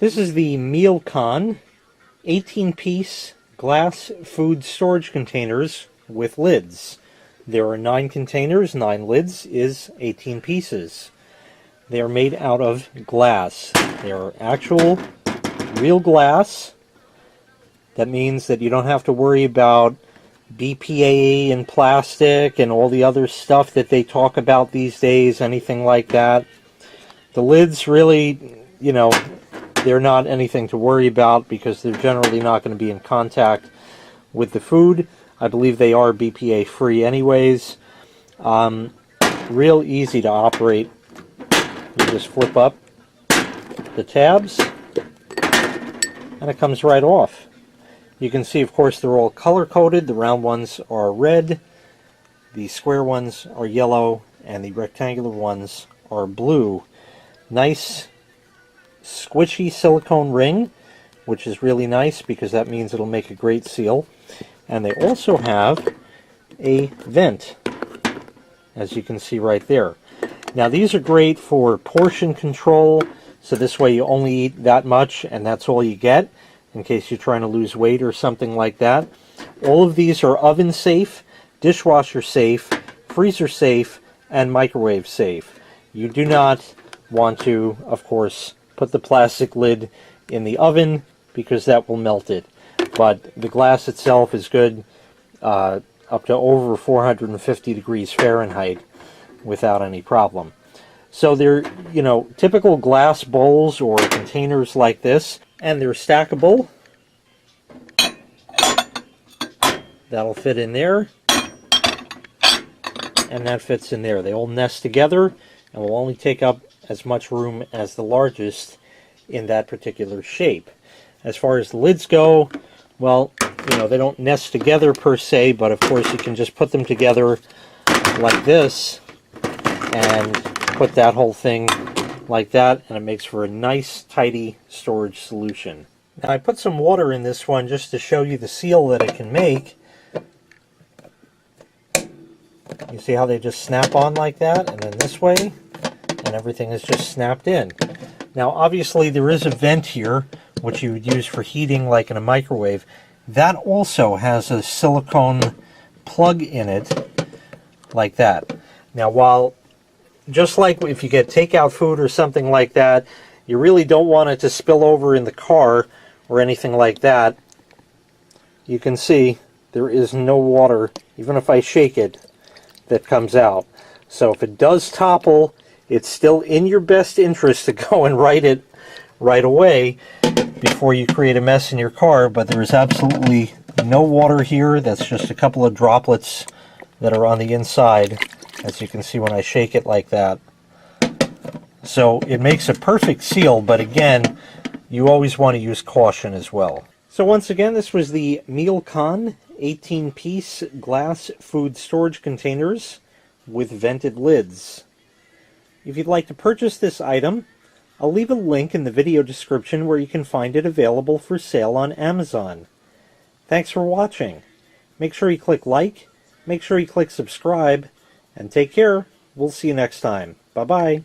This is the Mealcon 18-piece glass food storage containers with lids. There are 9 containers, 9 lids is 18 pieces. They are made out of glass. They are actual, real glass. That means that you don't have to worry about BPA and plastic and all the other stuff that they talk about these days, anything like that. The lids really, they're not anything to worry about because they're generally not going to be in contact with the food. I believe they are BPA free anyways. Real easy to operate. You just flip up the tabs and it comes right off. You can see, of course, they're all color coded. The round ones are red, the square ones are yellow, and the rectangular ones are blue. Nice squishy silicone ring, which is really nice because that means it'll make a great seal. And they also have a vent, as you can see right there. Now these are great for portion control, so this way you only eat that much and that's all you get, in case you're trying to lose weight or something like that. All of these are oven safe, dishwasher safe, freezer safe, and microwave safe. You do not want to, of course, put the plastic lid in the oven because that will melt it. But the glass itself is good up to over 450 degrees Fahrenheit without any problem. So they're, typical glass bowls or containers like this, and they're stackable. That'll fit in there, and that fits in there. They all nest together and will only take up as much room as the largest in that particular shape. As far as the lids go, well, they don't nest together per se, but of course you can just put them together like this and put that whole thing like that, and it makes for a nice, tidy storage solution. Now I put some water in this one just to show you the seal that it can make. You see how they just snap on like that, and then this way, and everything is just snapped in. Now obviously there is a vent here, which you would use for heating like in a microwave. That also has a silicone plug in it, like that. Now while, just like if you get takeout food or something like that, you really don't want it to spill over in the car or anything like that. You can see there is no water, even if I shake it, that comes out. So if it does topple, it's still in your best interest to go and right it right away before you create a mess in your car, but there is absolutely no water here. That's just a couple of droplets that are on the inside, as you can see when I shake it like that. So it makes a perfect seal, but again, you always want to use caution as well. So once again, this was the Mealcon 18-piece glass food storage containers with vented lids. If you'd like to purchase this item, I'll leave a link in the video description where you can find it available for sale on Amazon. Thanks for watching. Make sure you click like, make sure you click subscribe, and take care. We'll see you next time. Bye-bye.